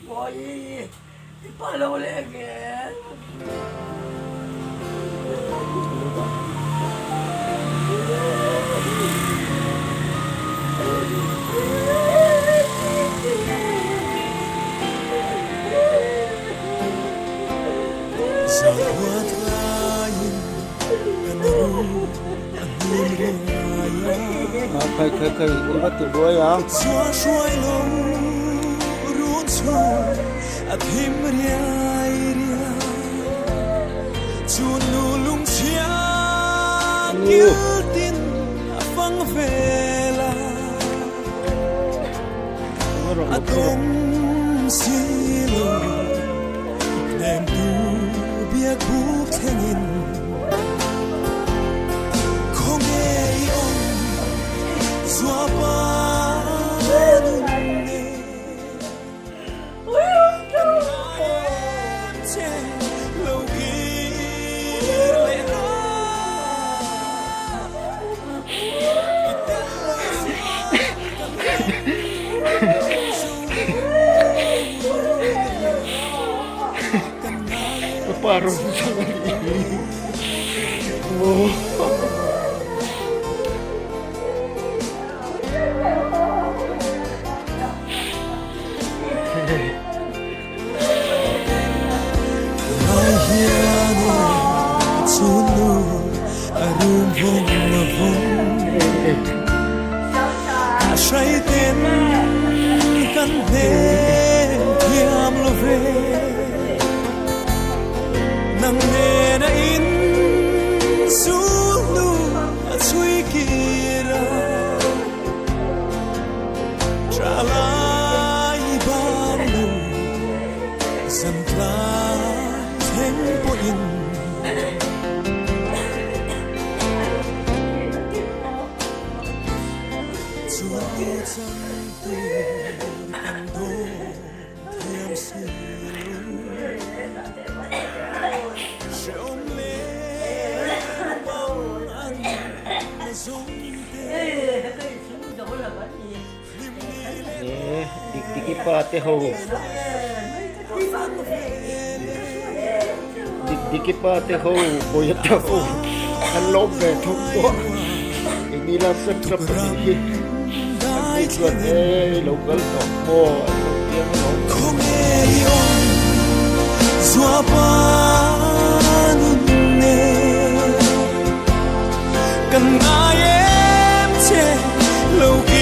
Ngồi gì ba lâu lên kìa. Khơi đi bắt tiểu đuôi à? Parang oh. Dikipate ho. Dikipate ho. Boyat ho. Ang loob na itong po. Hindi lang sa pagiging. Ang Tichuan local to po. Kung ngayon Nunglei kan ngaiin che lovin